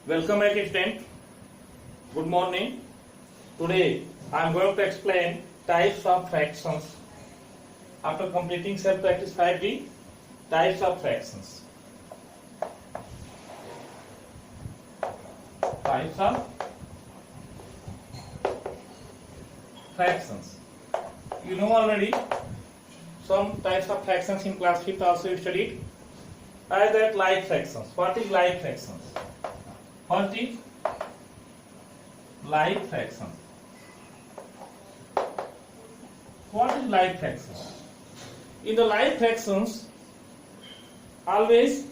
Welcome back student. Good morning. Today I am going to explain types of fractions. After completing self practice 5D, types of fractions. Types of fractions. You know already some types of fractions in class 5th also you studied. Are that like fractions? What is like fractions? What is like fractions? What is like fractions? In the like fractions, always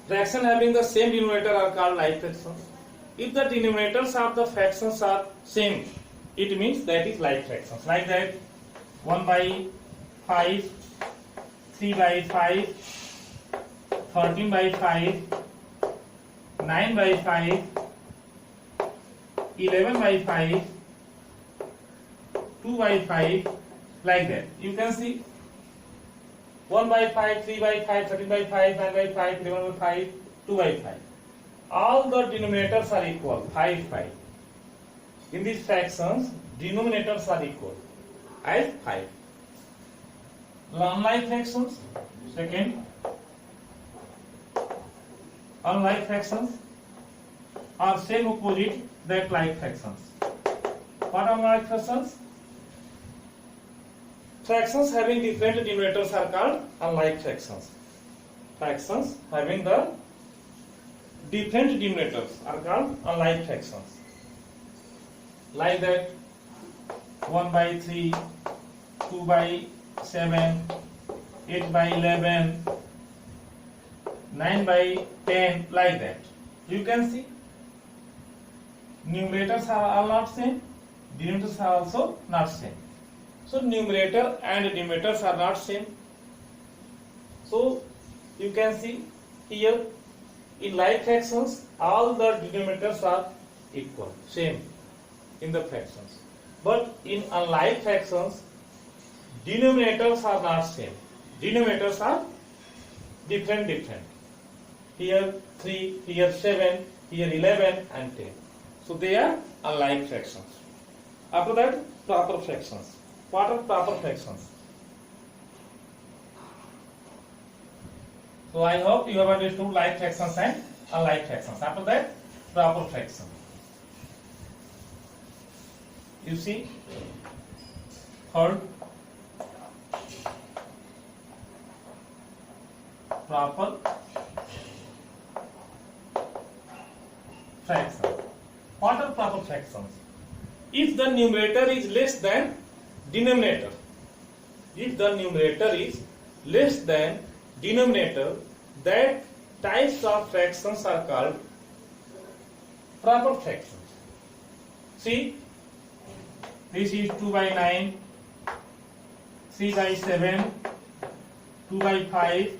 fractions having the same denominator are called like fractions. If the denominators of the fractions are same, it means that is like fractions. Like that, 1 by 5, 3 by 5, 13 by 5, 9 by 5, 11 by 5, 2 by 5, like that. You can see 1 by 5, 3 by 5, 13 by 5, 9 by 5, 11 by 5, 2 by 5. All the denominators are equal, 5, 5. In these fractions, denominators are equal as 5. Unlike fractions, second, unlike fractions are same opposite that like fractions. What are unlike fractions? Fractions having different denominators are called unlike fractions. Fractions having the different denominators are called unlike fractions. Like that, 1 by 3, 2 by 7, 8 by 11, 9 by 10, like that. You can see numerators are all not same, denominators are also not same. So numerator and denominators are not same. So you can see here in like fractions all the denominators are equal, same in the fractions. But in unlike fractions, denominators are not same. Denominators are different. Here 3, here 7, here 11 and 10. So they are unlike fractions. After that, proper fractions. What are proper fractions? So I hope you have understood like fractions and unlike fractions. After that, proper fraction. You see, third, proper fraction. What are proper fractions? If the numerator is less than denominator, if the numerator is less than denominator, that types of fractions are called proper fractions. See, this is 2 by 9, 3 by 7, 2 by 5,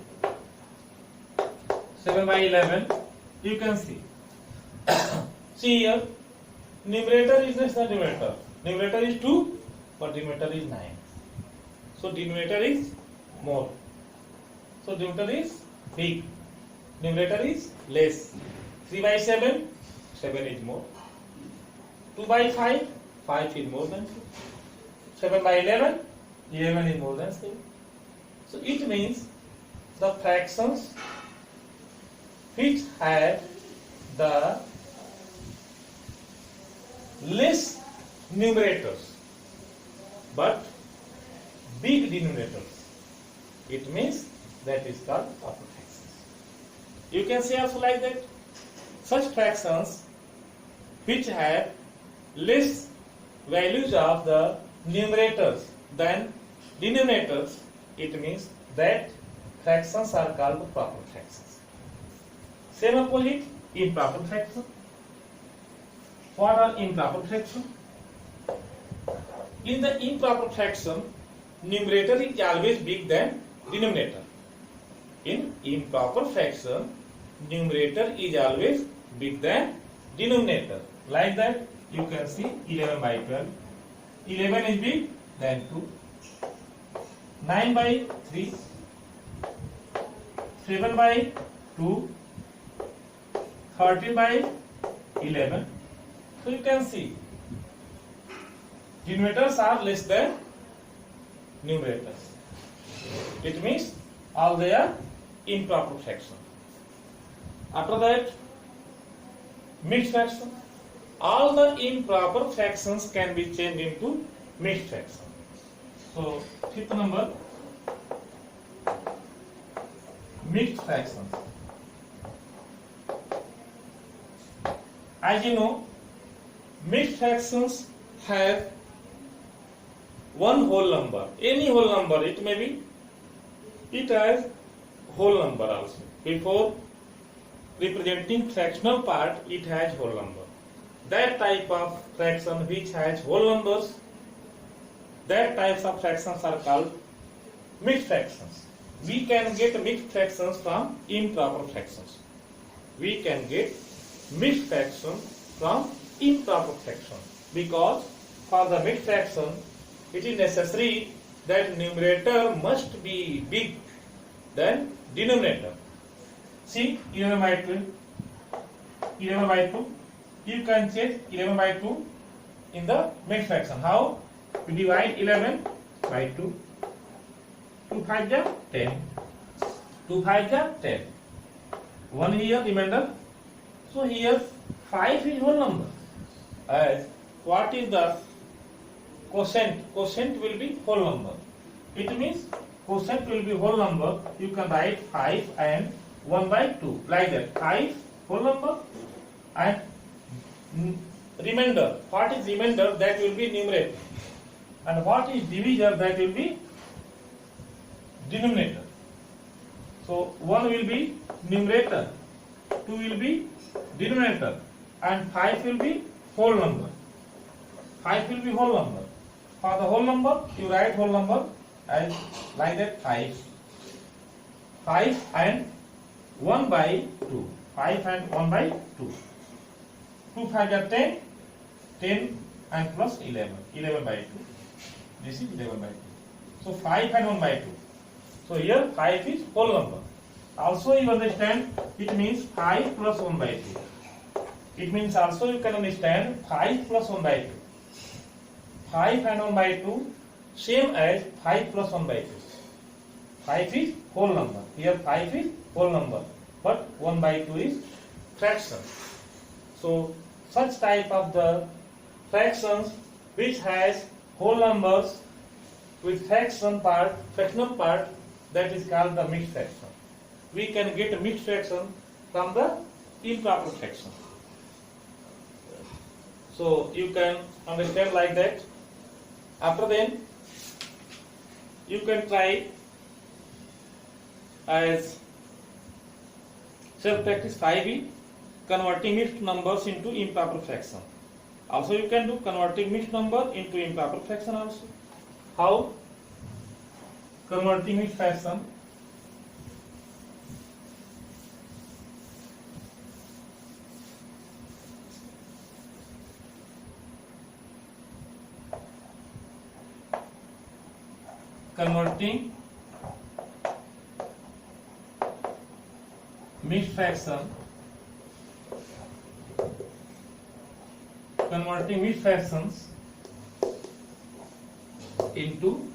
7 by 11. You can see. See here, numerator is less than denominator. Numerator is 2, but denominator is 9. So denominator is more. So denominator is big. Numerator is less. 3 by 7, 7 is more. 2 by 5, 5 is more than 2. 7 by 11, 11 is more than 7. So it means the fractions which have the less numerators but big denominators, it means that is called proper fractions. You can say also like that, such fractions which have less values of the numerators than denominators, it means that fractions are called proper fractions. Same opposite, improper fraction. What are improper fraction? In the improper fraction, numerator is always big than denominator. In improper fraction, numerator is always big than denominator. Like that, you can see 11 by 12. 11 is big than 2. 9 by 3. 7 by 2, 30 by 11. So you can see denominators are less than numerators. It means all they are improper fraction. After that, mixed fraction. All the improper fractions can be changed into mixed fraction. So fifth number, mixed fractions. As you know, mixed fractions have one whole number. Any whole number, it may be, it has whole number also. Before representing fractional part, it has whole number. That type of fraction which has whole numbers, that types of fractions are called mixed fractions. We can get mixed fractions from improper fractions. We can get mixed fraction from improper fraction, because for the mixed fraction it is necessary that numerator must be big than denominator. See 11 by 2, 11 by 2. You can change 11 by 2 in the mixed fraction. How? We divide 11 by 2. 2 5 ja 10. 2 5 ja 10. 1 here remainder. So here 5 is whole number. As what is the quotient? Quotient will be whole number. It means quotient will be whole number. You can write 5 and 1 by 2 like that. 5 whole number and remainder. What is remainder? That will be numerator. And what is divisor? That will be denominator. So 1 will be numerator, 2 will be denominator, and 5 will be whole number. 5 will be whole number. For the whole number, you write whole number as like that 5. 5 and 1 by 2. 5 and 1 by 2. 2 5 are 10. 10 and plus 11. 11 by 2. This is 11 by 2. So 5 and 1 by 2. So here 5 is whole number. Also you understand, it means 5 plus 1 by 2. It means also you can understand 5 plus 1 by 2. 5 and 1 by 2 same as 5 plus 1 by 2. 5 is whole number. Here 5 is whole number. But 1 by 2 is fraction. So such type of the fractions which has whole numbers with fractional part, that is called the mixed fraction. We can get a mixed fraction from the improper fraction. So you can understand like that. After then, you can try as self-practice 5e, converting mixed numbers into improper fraction. Also you can do converting mixed number into improper fraction also. How? Converting mixed fraction. Converting mixed fraction. Converting mixed fractions into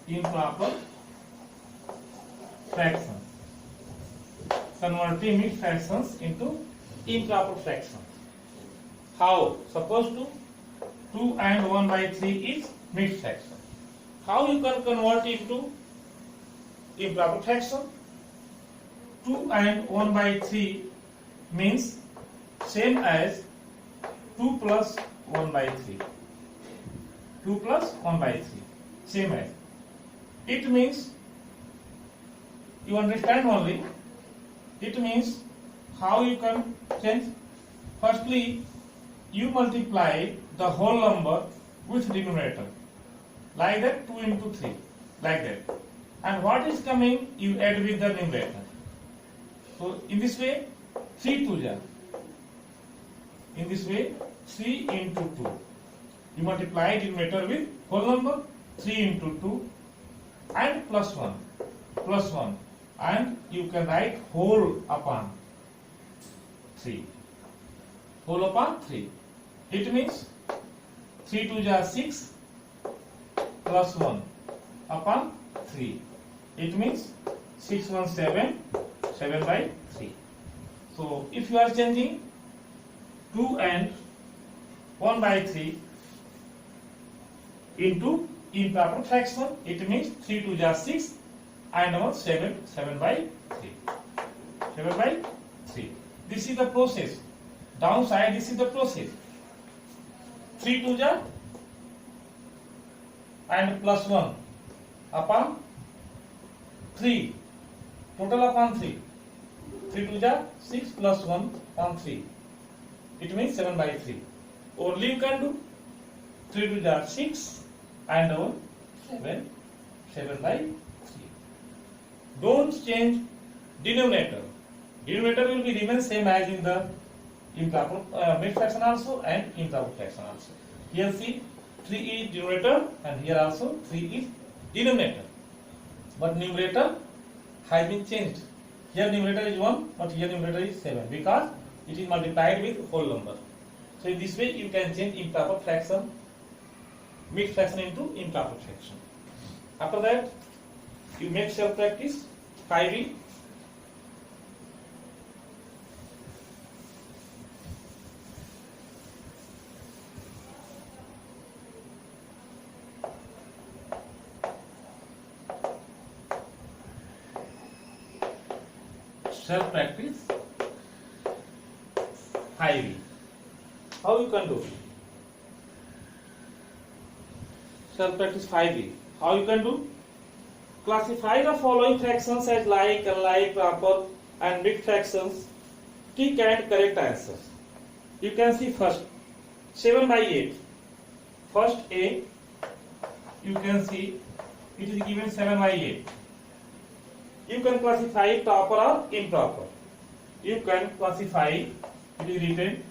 improper fractions. Converting mixed fractions into improper fractions. How? Suppose 2 and 1 by 3 is mixed fraction. How you can convert it to improper fraction? 2 and 1 by 3 means same as 2 plus 1 by 3. 2 plus 1 by 3. Same as. It means, you understand only, it means how you can change. Firstly, you multiply the whole number with denominator. Like that, 2 into 3. Like that. And what is coming, you add with the numerator. So in this way, 3 2 ja. In this way, 3 into 2. You multiply denominator with whole number, 3 into 2. And plus 1, plus 1, and you can write whole upon 3. Whole upon 3. It means 3 2 are 6 plus 1 upon 3. It means 6 1 7, 7 by 3. So if you are changing 2 and 1 by 3 into improper fraction, it means 3 2 are 6 and 1 7, 7 by 3. 7 by 3. This is the process. Downside, this is the process. 3 2 are and plus 1 upon 3. Total upon 3. 3 2 are 6 plus 1 upon 3. It means 7 by 3. Only you can do 3 2 are 6 and 1 7. 7 by 3. Don't change denominator. Denominator will be remain same as in the improper mixed fraction also and improper fraction also. Here see 3 is denominator and here also 3 is denominator. But numerator has been changed. Here numerator is 1 but here numerator is 7 because it is multiplied with whole number. So in this way you can change improper fraction, mixed fraction into improper fraction. After that you make self practice 5e. Self practice 5e. How you can do? Self practice 5e. How you can do? Classify the following fractions as like, unlike, proper and mixed fractions. Tick and correct answers. You can see first 7 by 8. First A, you can see it is given 7 by 8. You can classify proper or improper. You can classify, it is written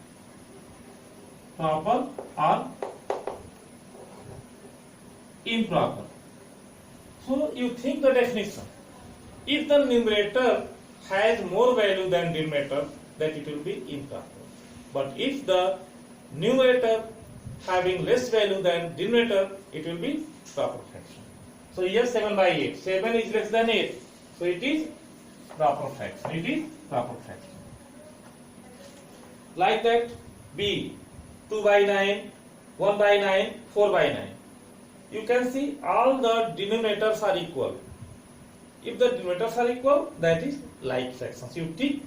proper or improper. So you think the definition. If the numerator has more value than denominator, then it will be improper. But if the numerator having less value than denominator, it will be proper fraction. So here 7 by 8. 7 is less than 8. So it is proper fraction. It is proper fraction. Like that, B, 2 by 9, 1 by 9, 4 by 9. You can see all the denominators are equal. If the denominators are equal, that is like fractions. You tick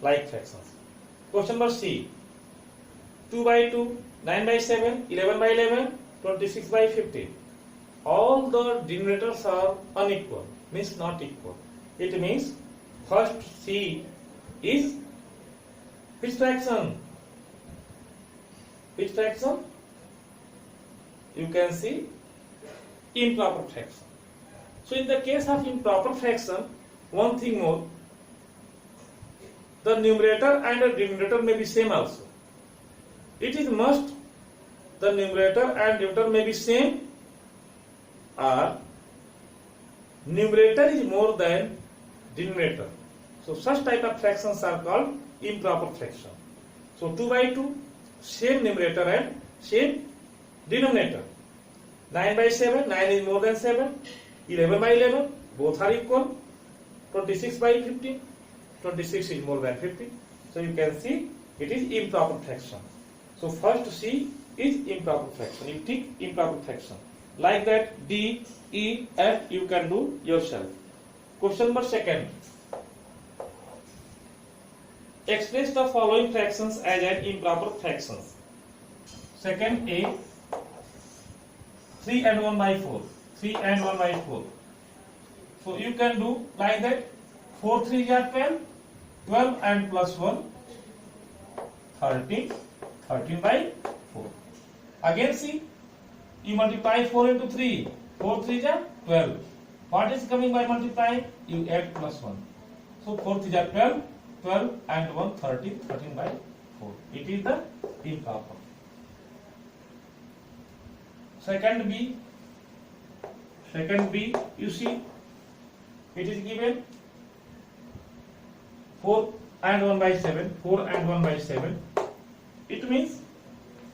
like fractions. Question number C, 2 by 2, 9 by 7, 11 by 11, 26 by 15. All the denominators are unequal, means not equal. It means first C is which fraction? Which fraction? You can see improper fraction. So in the case of improper fraction, one thing more, the numerator and the denominator may be same also. It is must the numerator and denominator may be same, or numerator is more than denominator. So such type of fractions are called improper fraction. So 2 by 2, same numerator and same denominator. 9 by 7, 9 is more than 7. 11 by 11, both are equal. 26 by 15, 26 is more than 15. So you can see it is improper fraction. So first C is improper fraction. You tick improper fraction. Like that D, E, F you can do yourself. Question number second. Express the following fractions as an improper fractions. Second A, 3 and 1 by 4. 3 and 1 by 4. So you can do like that. 4 3 are 12. 12 and plus 1, 13. 13 by 4. Again see, you multiply 4 into 3. 4 3 are 12. What is coming by multiplying? You add plus 1. So 4 3 are 12. 12 and 1 13. 13 by 4. It is the improper. Second B, you see it is given 4 and 1 by 7, 4 and 1 by 7. It means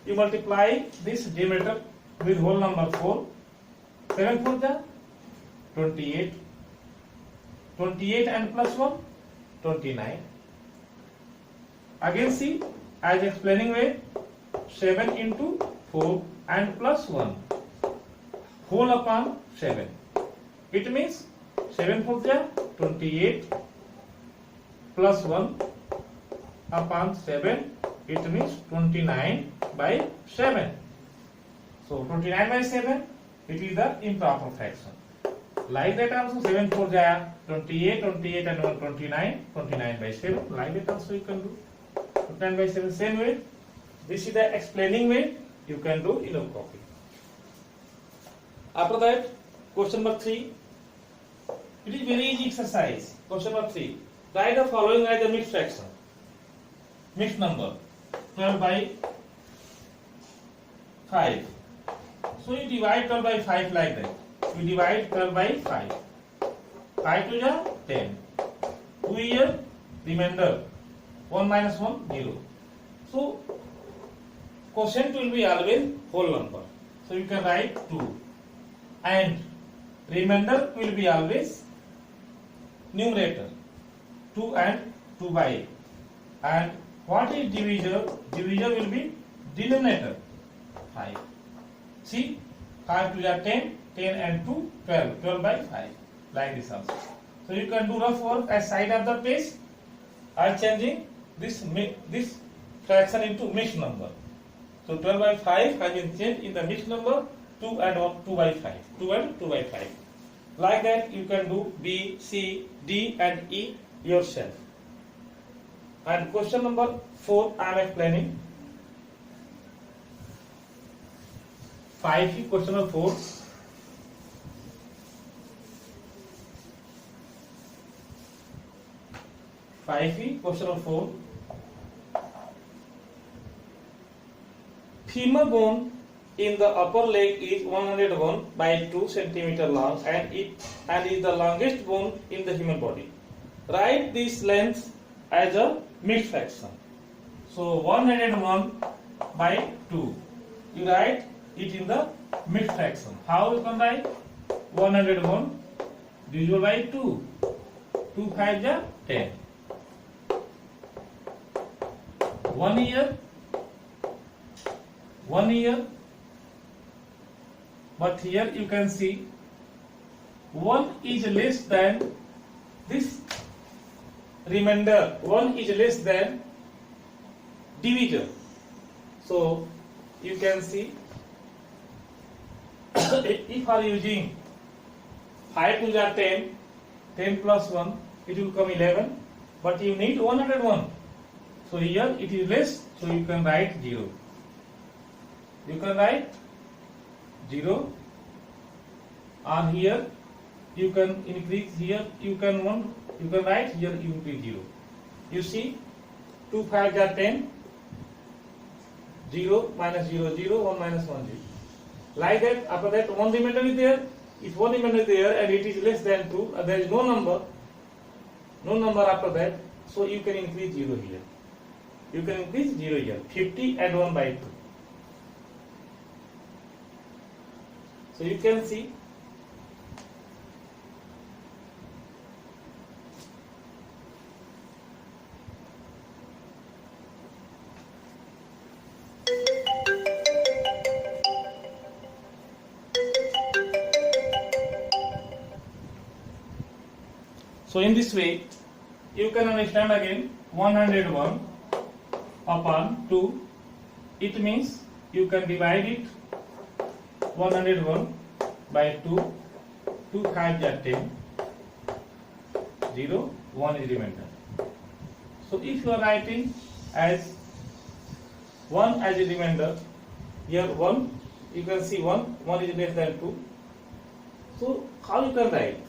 you multiply this denominator with whole number 4. 7 4 the 28. 28 and plus 1, 29. Again see, as explaining way, 7 into 4 and plus 1 whole upon 7. It means 7 4 the 28 plus 1 upon 7, it means 29 by 7. So 29 by 7, it is the improper fraction. Like that also 7 4 ja 28, 28 and 1 29, 29 by 7. Like that also you can do 29 by 7. Same way. This is the explaining way you can do in your copy. After that, question number 3. It is very easy exercise. Question number 3. Write the following as a mixed fraction. Mixed number 12 by 5. So you divide 12 by 5 like that. You divide 12 by 5. 5 to the 10. 2 here, remainder. 1 minus 1, 0. So quotient will be always whole number. So you can write 2. And remainder will be always numerator. 2 and 2 by 8. And what is divisor? Divisor will be denominator. 5. See, 5 to the 10, 10 and 2, 12. 12 by 5. Like this also. So you can do rough work at side of the page. I am changing this fraction into mixed number. So 12 by 5 has been changed in the mixed number 2 and 2 by 5. 2 and 2 by 5. Like that you can do B, C, D and E yourself. And question number 4 I am explaining. 5 question number 4. Question number 4. Femur bone in the upper leg is 101 by 2 centimeter long and is the longest bone in the human body. Write this length as a mixed fraction. So 101 by 2. You write it in the mixed fraction. How you can write? 101 divided by 2. 2 5 is 10. 1 year. 1 year. But here you can see 1 is less than this remainder. 1 is less than divisor. So you can see if you are using 5 to the 10, 10 plus 1, it will come 11. But you need 101. So here it is less, so you can write 0. You can write 0. Or here you can increase, here you can write, here you increase 0. You see 2 5 are 10. 0 minus 0 0, 1 minus 1 0. Like that, after that 1 remainder is there. If 1 remainder is there and it is less than 2, there is no number after that, so you can increase 0 here. You can increase 0 here. 50 and 1 by 2. So you can see so in this way you can understand again 101 upon 2. It means you can divide it 101 by 2. 2 5 are 10. 0 1 is remainder. So if you are writing as 1 as a remainder, here 1, you can see 1 is less than 2. So how you can write?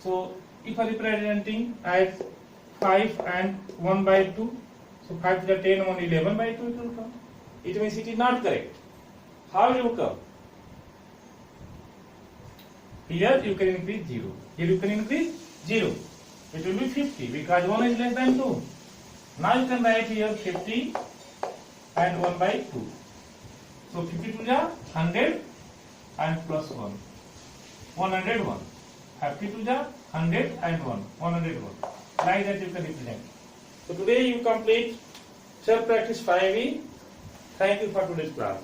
So if I am representing as 5 and 1 by 2, so 5 to the 10, 1 11 by 2 it will come. It means it is not correct. How it will come? Here you can increase 0. Here you can increase 0. It will be 50 because 1 is less than 2. Now you can write here 50 and 1 by 2. So 50 to the 100 and plus 1. 101. 50 to the 100 and 1. 101. Like that you can represent. So today you complete self practice 5e. Thank you for today's class.